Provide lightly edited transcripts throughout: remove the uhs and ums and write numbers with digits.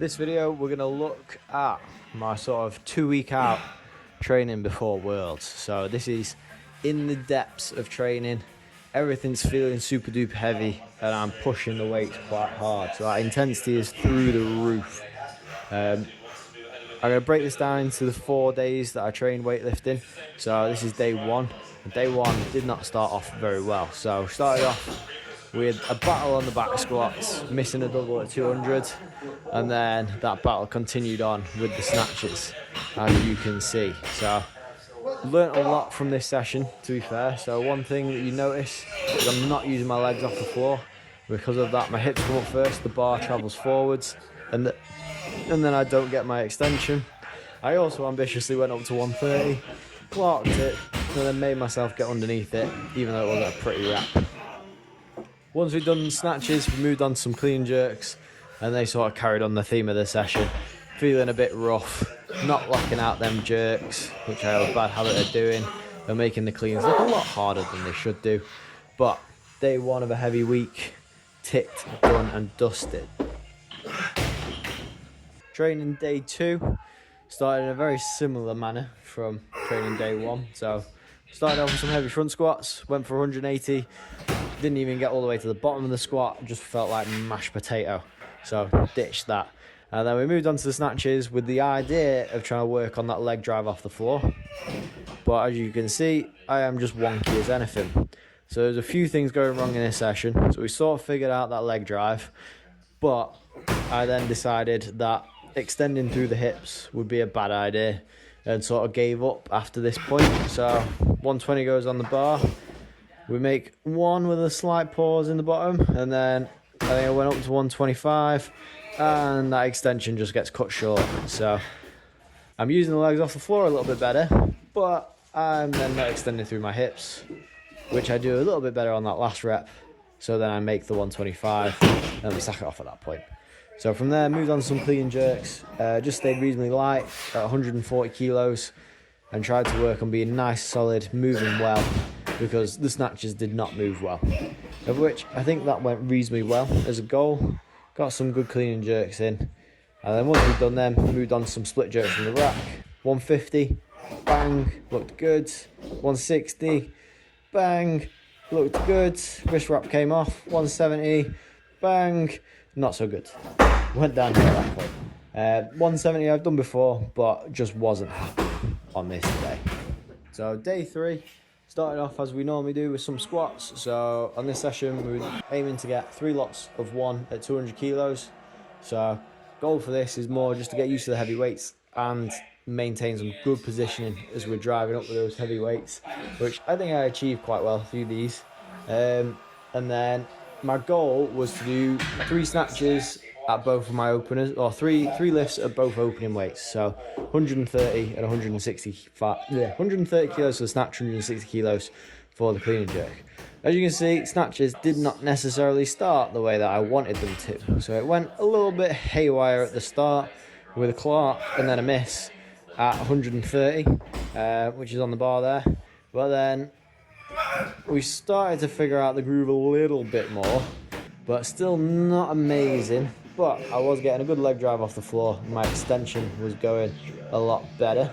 This video, we're going to look at my sort of 2 week out training before Worlds. So this is in the depths of training. Everything's feeling super duper heavy and I'm pushing the weights quite hard. So that intensity is through the roof. I'm going to break this down into the 4 days that I trained weightlifting. So this is day one. Day one did not start off very well. So started off with a battle on the back squats, missing a double at 200, and then that battle continued on with the snatches, as you can see. So learnt a lot from this session, to be fair. So one thing that you notice is I'm not using my legs off the floor. Because of that, my hips come up first, the bar travels forwards, and then I don't get my extension. I also ambitiously went up to 130, clocked it, and then made myself get underneath it, even though it wasn't a pretty rep. Once we'd done snatches, we moved on to some clean jerks, and they sort of carried on the theme of the session. Feeling a bit rough, not locking out them jerks, which I have a bad habit of doing, and making the cleans look a lot harder than they should do. But day one of a heavy week, ticked, done and dusted. Training day two started in a very similar manner from training day one. So started off with some heavy front squats, went for 180, didn't even get all the way to the bottom of the squat, just felt like mashed potato. So ditched that. And then we moved on to the snatches with the idea of trying to work on that leg drive off the floor. But as you can see, I am just wonky as anything. So there's a few things going wrong in this session. So we sort of figured out that leg drive, but I then decided that extending through the hips would be a bad idea and sort of gave up after this point. So 120 goes on the bar. We make one with a slight pause in the bottom, and then I think I went up to 125, and that extension just gets cut short. So I'm using the legs off the floor a little bit better, but I'm then not extending through my hips, which I do a little bit better on that last rep. So then I make the 125, and we sack it off at that point. So from there, moved on to some clean jerks, just stayed reasonably light at 140 kilos, and tried to work on being nice, solid, moving well, because the snatches did not move well. Of which I think that went reasonably well as a goal. Got some good clean and jerks in. And then once we'd done them, moved on to some split jerks from the rack. 150, bang, looked good. 160, bang, looked good. Wrist wrap came off. 170, bang, not so good. Went down to that point. 170 I've done before, but just wasn't happy on this day. So day three, started off as we normally do with some squats. So on this session, we were aiming to get 3 lots of 1 at 200 kilos. So goal for this is more just to get used to the heavy weights and maintain some good positioning as we're driving up with those heavy weights, which I think I achieved quite well through these. And then my goal was to do 3 snatches at both of my openers, or three lifts at both opening weights. So 130 and 130 kilos for the snatch, 160 kilos for the clean and jerk. As you can see, snatches did not necessarily start the way that I wanted them to. So it went a little bit haywire at the start with a clock and then a miss at 130, which is on the bar there. But then we started to figure out the groove a little bit more, but still not amazing. But I was getting a good leg drive off the floor. My extension was going a lot better.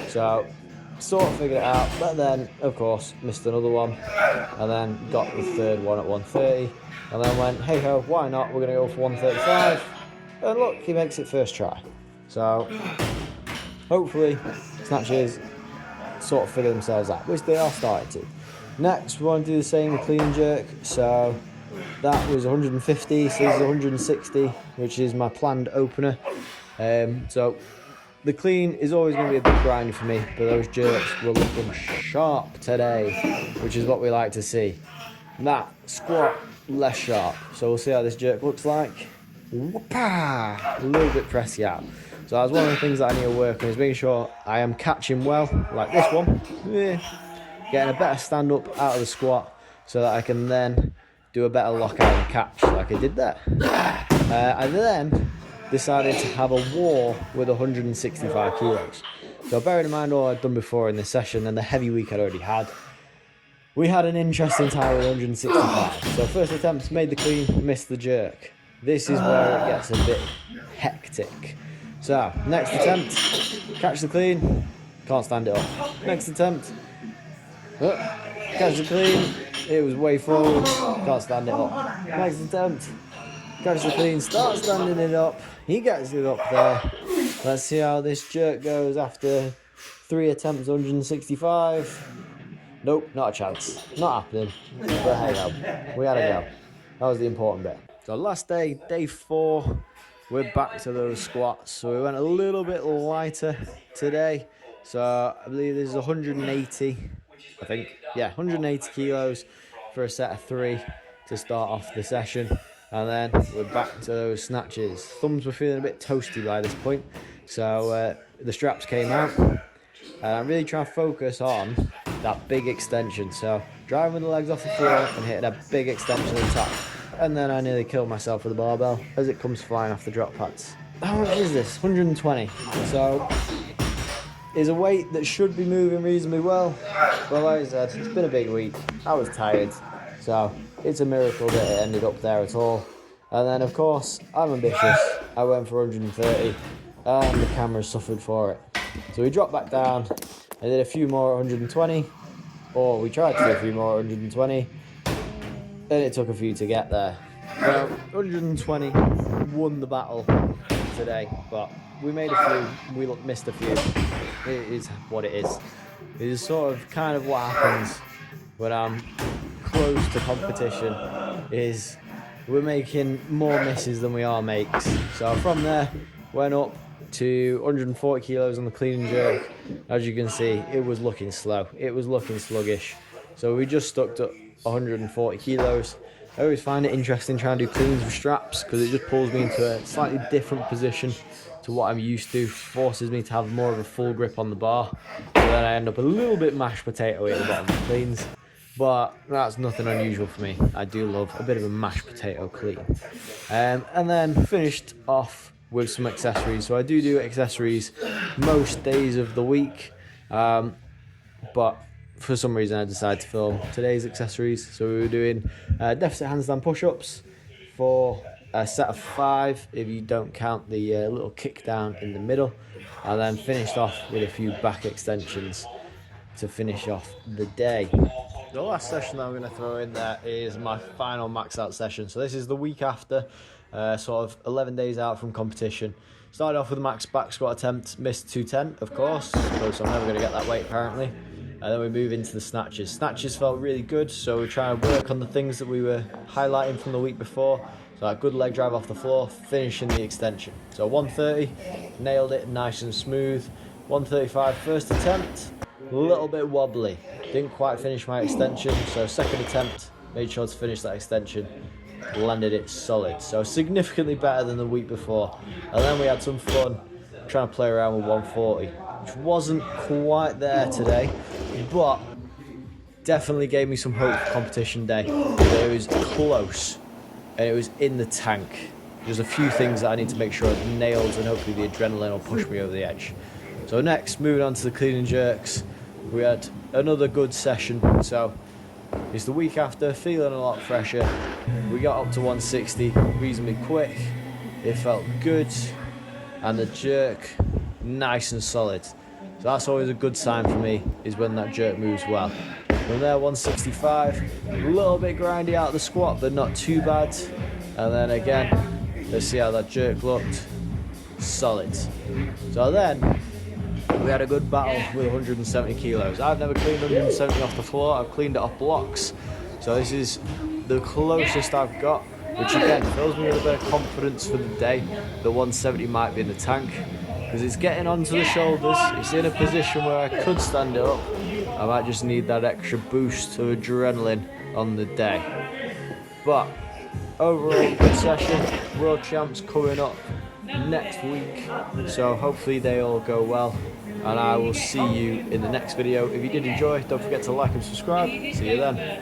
So sort of figured it out, but then of course missed another one, and then got the third one at 130, and then went, hey ho, why not? We're gonna go for 135, and look, he makes it first try. So hopefully snatches sort of figure themselves out, which they are starting to. Next, we want to do the same with clean and jerk. So that was 150, so this is 160, which is my planned opener. So the clean is always going to be a big grind for me, but those jerks were looking sharp today, which is what we like to see. That squat, less sharp. So we'll see how this jerk looks like. Whoopah! A little bit pressy out. So that's one of the things that I need to work on, is making sure I am catching well, like this one. Getting a better stand up out of the squat so that I can then do a better lockout and catch like I did there. I then decided to have a war with 165 kilos. So bearing in mind all I'd done before in this session and the heavy week I'd already had, we had an interesting time with 165. So first attempt, made the clean, missed the jerk. this is where it gets a bit hectic. So, next attempt, catch the clean, can't stand it up. Next attempt, catch the clean, it was way forward, can't stand it up. Next attempt, catch the clean, start standing it up, he gets it up there. Let's see how this jerk goes after 3 attempts, 165. Nope, not a chance, not happening, but hey ho, we had a go. That was the important bit. So last day, day 4, we're back to those squats. So we went a little bit lighter today. So I believe this is 180, I think. Yeah, 180 kilos for a set of 3 to start off the session. And then we're back to those snatches. Thumbs were feeling a bit toasty by this point. So the straps came out. And I'm really trying to focus on that big extension. So driving with the legs off the floor and hitting a big extension on top. And then I nearly killed myself with the barbell as it comes flying off the drop pads. How much is this? 120. So it's a weight that should be moving reasonably well. But like I said, it's been a big week. I was tired. So it's a miracle that it ended up there at all. And then of course, I'm ambitious. I went for 130 and the camera suffered for it. So we dropped back down. I did a few more at 120. Or we tried to do a few more at 120. And it took a few to get there. Well, 120 won the battle today, but we made a few, we missed a few. It is what it is. It is sort of kind of what happens when I'm close to competition, is we're making more misses than we are makes. So from there, went up to 140 kilos on the clean and jerk. As you can see, it was looking slow. It was looking sluggish. So we just stuck to 140 kilos. I always find it interesting trying to do cleans with straps because it just pulls me into a slightly different position to what I'm used to, forces me to have more of a full grip on the bar. So then I end up a little bit mashed potato at the bottom of the cleans, but that's nothing unusual for me. I do love a bit of a mashed potato clean. And then finished off with some accessories. So I do accessories most days of the week, but for some reason I decided to film today's accessories. So we were doing deficit handstand push-ups for a set of 5 if you don't count the little kick down in the middle, and then finished off with a few back extensions to finish off the day. The last session that I'm going to throw in there is my final max out session. So this is the week after, sort of 11 days out from competition. Started off with a max back squat attempt, missed 210 of course, so I'm never going to get that weight apparently. And then we move into the snatches. Snatches felt really good, so we're trying to work on the things that we were highlighting from the week before. So a good leg drive off the floor, finishing the extension. So 130, nailed it nice and smooth. 135 first attempt, a little bit wobbly. Didn't quite finish my extension, so second attempt, made sure to finish that extension. Landed it solid, so significantly better than the week before. And then we had some fun trying to play around with 140, which wasn't quite there today, but definitely gave me some hope for competition day. It was close and it was in the tank. There's a few things that I need to make sure I've nailed, and hopefully the adrenaline will push me over the edge. So next, moving on to the clean and jerks, we had another good session. So it's the week after, feeling a lot fresher. We got up to 160 reasonably quick. It felt good, and the jerk nice and solid. So that's always a good sign for me, is when that jerk moves well. From there, 165, a little bit grindy out of the squat, but not too bad. And then again, let's see how that jerk looked. Solid. So then we had a good battle with 170 kilos. I've never cleaned 170 off the floor. I've cleaned it off blocks. So this is the closest I've got, which again fills me with a bit of confidence for the day that 170 might be in the tank, because it's getting onto the shoulders. It's in a position where I could stand it up. I might just need that extra boost of adrenaline on the day. But overall, good session. World champs coming up next week, so hopefully they all go well, and I will see you in the next video. If you did enjoy, don't forget to like and subscribe. See you then.